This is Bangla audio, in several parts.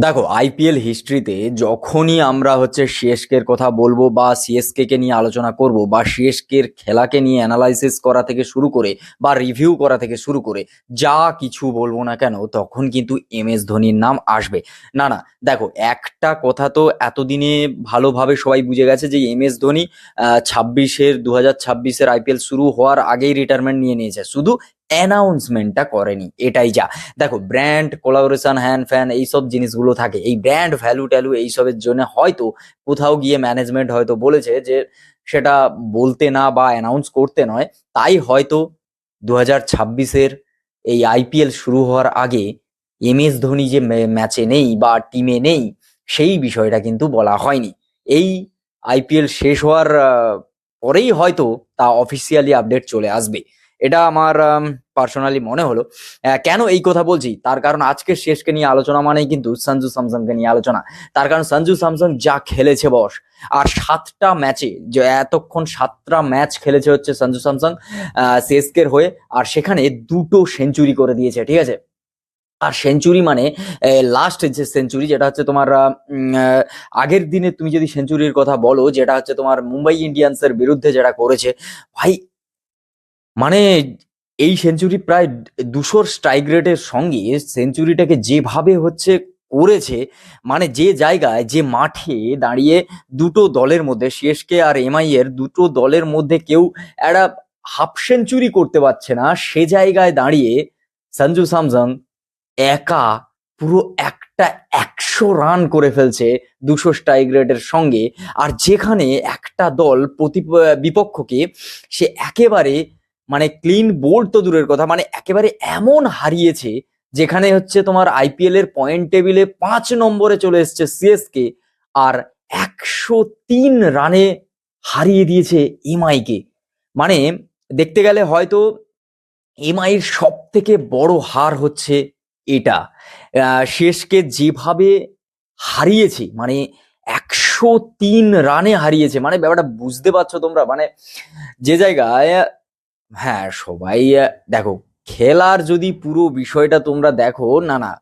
দেখো, আইপিএল হিস্ট্রিতে যখনই আমরা সিএসকে এর কথা বলবো বা সিএসকে কে নিয়ে আলোচনা করব বা সিএসকে এর খেলাকে নিয়ে অ্যানালাইসিস করা থেকে শুরু করে বা রিভিউ করা থেকে শুরু করে যা কিছু বলবো না কেন, তখন কিন্তু এমএস ধোনির নাম আসবে। না না, দেখো, একটা কথা তো এতদিনে ভালোভাবে সবাই বুঝে গেছে যে এমএস ধোনি 2026-এর আইপিএল শুরু হওয়ার আগেই রিটায়ারমেন্ট নিয়ে নিয়েছে, শুধু অ্যানাউন্সমেন্টটা করেনি, এটাই যা। দেখো, ব্র্যান্ড কোলাবোরেশন হ্যান ফ্যান এইসব জিনিসগুলো থাকে, এই ব্র্যান্ড ভ্যালু ট্যালু এইসবের জন্য হয়তো কোথাও গিয়ে ম্যানেজমেন্ট হয়তো বলেছে যে সেটা বলতে না বা অ্যানাউন্স করতে নয়, তাই হয়তো 2026-এর এই আইপিএল শুরু হওয়ার আগে এমএস ধোনি যে ম্যাচে নেই বা টিমে নেই, সেই বিষয়টা কিন্তু বলা হয়নি। এই আইপিএল শেষ হওয়ার পরেই হয়তো তা অফিসিয়ালি আপডেট চলে আসবে, এটা আমার পার্সোনালি মনে হলো। কেন এই কথা বলছি, তার কারণ আজকে শেষকে নিয়ে আলোচনা মানেই কিন্তু সঞ্জু স্যামসনকে নিয়ে আলোচনা। তার কারণ সঞ্জু স্যামসন যা খেলেছে বস, আর 7টা ম্যাচে, যে এতক্ষণ 7টা ম্যাচ খেলেছে সঞ্জু স্যামসন সিএসকে হয়ে, আর সেখানে 2টো সেঞ্চুরি করে দিয়েছে, ঠিক আছে। আর সেঞ্চুরি মানে লাস্ট যে সেঞ্চুরি, যেটা তোমার আগের দিনে তুমি যদি সেঞ্চুরির কথা বলো, যেটা তোমার মুম্বাই ইন্ডিয়ান্সের বিরুদ্ধে যেটা করেছে, ভাই, মানে এই সেঞ্চুরি প্রায় 200 স্ট্রাইক রেটের সঙ্গে সেঞ্চুরিটাকে যেভাবে করেছে, মানে যে জায়গায়, যে মাঠে দাঁড়িয়ে দুটো দলের মধ্যে, সিএসকে আর এমআই এর দুটো দলের মধ্যে কেউ একটা হাফ সেঞ্চুরি করতে পারছে না, সে জায়গায় দাঁড়িয়ে সঞ্জু স্যামসন একা পুরো একটা 100 রান করে ফেলছে 200 স্ট্রাইক রেটের সঙ্গে। আর যেখানে একটা দল বিপক্ষকে সে একেবারে, মানে ক্লিন বোল্ড তো দূরের কথা, মানে একেবারে এমন হারিয়েছে, যেখানে তোমার আইপিএল এর পয়েন্ট টেবিলে 5 নম্বরে চলে এসছে সিএসকে, আর 103 রানে হারিয়ে দিয়েছে এমআই কে। মানে দেখতে গেলে হয়তো এমআই এর সব থেকে বড় হার এটা। শেষকে যেভাবে হারিয়েছে, মানে 103 রানে হারিয়েছে, মানে ব্যাপারটা বুঝতে পারছো তোমরা, মানে যে জায়গায়, হ্যাঁ সবাই দেখো, খেলার যদি পুরো বিষয়টা তোমরা দেখো, না না,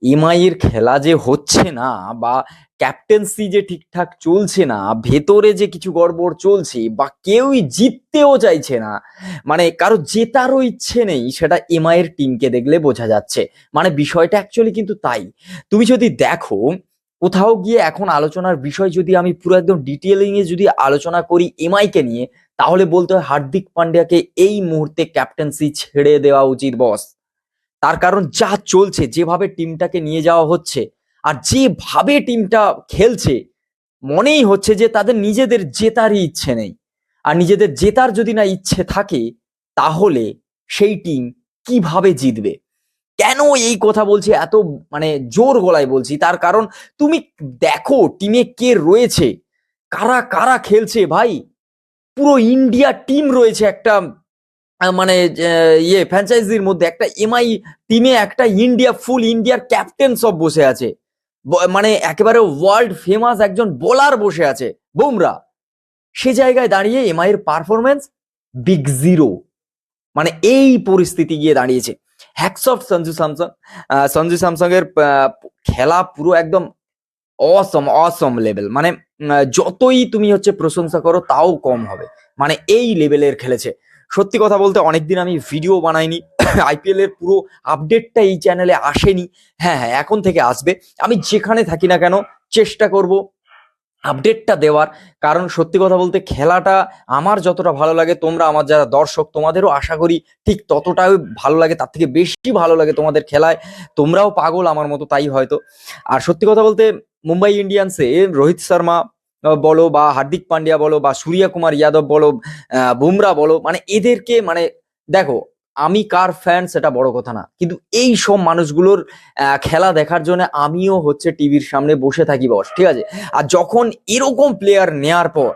এমআই এর খেলা যে হচ্ছে না, বা ক্যাপ্টেন্সি যে ঠিকঠাক চলছে না, ভেতরে যে কিছু গড়বড় চলছে, বা কেউই জিততেও চাইছে না, মানে কারো জেতারও ইচ্ছে নেই, সেটা এমআই এর টিমকে দেখলে বোঝা যাচ্ছে। মানে বিষয়টা অ্যাকচুয়ালি কিন্তু তাই। তুমি যদি দেখো, কোথাও গিয়ে এখন আলোচনার বিষয় যদি আমি পুরো একদম ডিটেলিং এ যদি আলোচনা করি এমআই কে নিয়ে, তাহলে বলতে হয় হার্দিক পান্ডিয়াকে এই মুহূর্তে ক্যাপ্টেন্সি ছেড়ে দেওয়া উচিত বস। তার কারণ যা চলছে, যেভাবে টিমটাকে নিয়ে যাওয়া হচ্ছে, আর যেভাবে টিমটা খেলছে, মনেই হচ্ছে যে তাদের নিজেদের জেতারই ইচ্ছে নেই। আর নিজেদের জেতার যদি না ইচ্ছে থাকে, তাহলে সেই টিম কিভাবে জিতবে? কেন এই কথা বলছি, এত মানে জোর গলায় বলছি, তার কারণ তুমি দেখো টিমে কে রয়েছে, কারা কারা খেলছে ভাই। পুরো ইন্ডিয়া টিম রয়েছে একটা, মানে ফ্র্যাঞ্চাইজির মধ্যে একটা এমআই টিমে একটা ইন্ডিয়া, ফুল ইন্ডিয়ার ক্যাপ্টেন সব বসে আছে। মানে একেবারে ওয়ার্ল্ড ফেমাস একজন বোলার বসে আছে, বুমরা। সে জায়গায় দাঁড়িয়ে এমআই এর পারফরমেন্স বিগ জিরো। মানে এই পরিস্থিতি গিয়ে দাঁড়িয়েছে। Hats off Sanju Samsung. Sanju Samsung এর খেলা পুরো একদম অসম অসম লেভেল। মানে যতই তুমি প্রশংসা করো তাও কম হবে, মানে এই লেভেলের খেলেছে। সত্যি কথা বলতে অনেকদিন আমি ভিডিও বানাইনি, আইপিএল এর পুরো আপডেটটা এই চ্যানেলে আসেনি। হ্যাঁ হ্যাঁ, এখন থেকে আসবে। আমি যেখানে থাকি না কেন চেষ্টা করব আপডেটটা দেওয়ার, কারণ সত্যি কথা বলতে খেলাটা আমার যতটা ভালো লাগে, তোমরা আমার যারা দর্শক, তোমাদেরও আশা করি ঠিক ততটাই ভালো লাগে, তার থেকে বেশি ভালো লাগে তোমাদের খেলায়। তোমরাও পাগল আমার মতো, তাই হয়তো। আর সত্যি কথা বলতে মুম্বাই ইন্ডিয়ান্সে রোহিত শর্মা বলো, বা হার্দিক পান্ডিয়া বলো, বা সূর্য কুমার যাদব বলো, বুমরা বলো, মানে এদেরকে, মানে দেখো, আমি কার ফ্যান সেটা বড় কথা না, কিন্তু এই সব মানুষগুলোর খেলা দেখার জন্য আমিও টিভির সামনে বসে থাকি বস, ঠিক আছে। আর যখন এরকম প্লেয়ার নেয়ার পর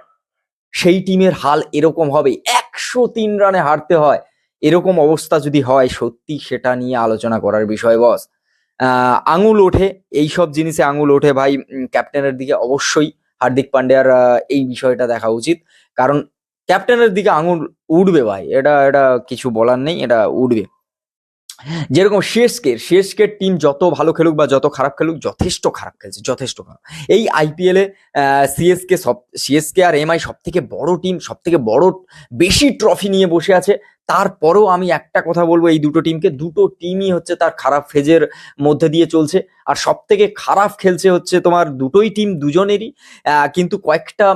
সেই টিমের হাল এরকম হবে, 103 রানে হারতে হয়, এরকম অবস্থা যদি হয়, সত্যি সেটা নিয়ে আলোচনা করার বিষয় বস। আঙুল ওঠে, এইসব জিনিসে আঙুল ওঠে ভাই। ক্যাপ্টেনের দিকে অবশ্যই হার্দিক পান্ডিয়ার এই বিষয়টা দেখা উচিত, কারণ ক্যাপ্টেনের দিকে আঙুল উঠবে ভাই, এটা এটা কিছু বলার নেই, এটা উঠবে। যেরকম সিএসকে টিম যত ভালো খেলুক বা যত খারাপ খেলুক, যথেষ্ট খারাপ খেলছে, যথেষ্ট খারাপ। এই আইপিএলে সিএসকে আর এমআই সব থেকে বড় টিম, সব থেকে বড় বেশি ট্রফি নিয়ে বসে আছে। তারপরেও আমি একটা কথা বলবো, এই দুটো টিমকে, দুটো টিমই হচ্ছে তার খারাপ ফেজের মধ্যে দিয়ে চলছে। আর সব থেকে খারাপ খেলছে হচ্ছে তোমার দুটোই টিম, দুজনেরই। কিন্তু কয়েকটা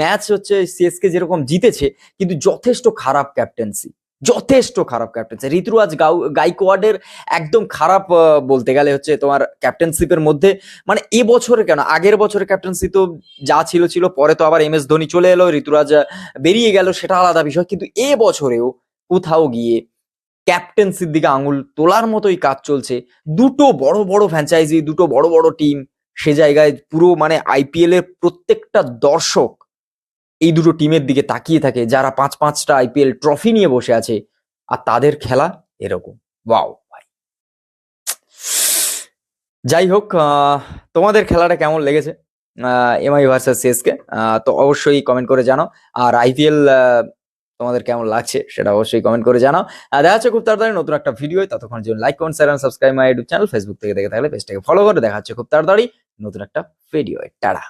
ম্যাচ হচ্ছে সিএসকে যেরকম জিতেছে, কিন্তু যথেষ্ট খারাপ ক্যাপ্টেন্সি, যথেষ্ট খারাপ ক্যাপ্টেন্সি। ঋতুরাজ গাইকোয়াডের একদম খারাপ, বলতে গেলে হচ্ছে তোমার ক্যাপ্টেনশিপের মধ্যে, মানে এবছরে কেন, আগের বছরের ক্যাপ্টেন্সি তো যা ছিল ছিল, পরে তো আবার এমএস ধোনি চলে এলো, ঋতুরাজ বেরিয়ে গেল, সেটা আলাদা বিষয়। কিন্তু এবছরেও কোথাও গিয়ে ক্যাপ্টেন্সির দিকে আঙুল তোলার মতোই কাজ চলছে। দুটো বড় বড় ফ্র্যাঞ্চাইজি, দুটো বড় বড় টিম, সে জায়গায় পুরো মানে আইপিএল এর প্রত্যেকটা দর্শক এই দুটো টিমের দিকে তাকিয়ে থাকে, যারা পাঁচ পাঁচটা আইপিএল ট্রফি নিয়ে বসে আছে, আর তাদের খেলা এরকম। ওয়াও ভাই, যাই হোক, তোমাদের খেলাটা কেমন লেগেছে এমআই ভার্সেস সিএসকে, তো অবশ্যই কমেন্ট করে জানাও। আর আইপিএল তোমাদের কেমন লাগছে সেটা অবশ্যই কমেন্ট করে জানাও। দেখা হচ্ছে খুব তাড়াতাড়ি নতুন একটা ভিডিও। ততক্ষণ জন্য like, comment, share, subscribe my YouTube channel. Facebook থেকে দেখে থাকলে পেজটাকে ফলো করে দেখা হচ্ছে খুব তাড়াতাড়ি নতুন একটা ভিডিও। টাটা।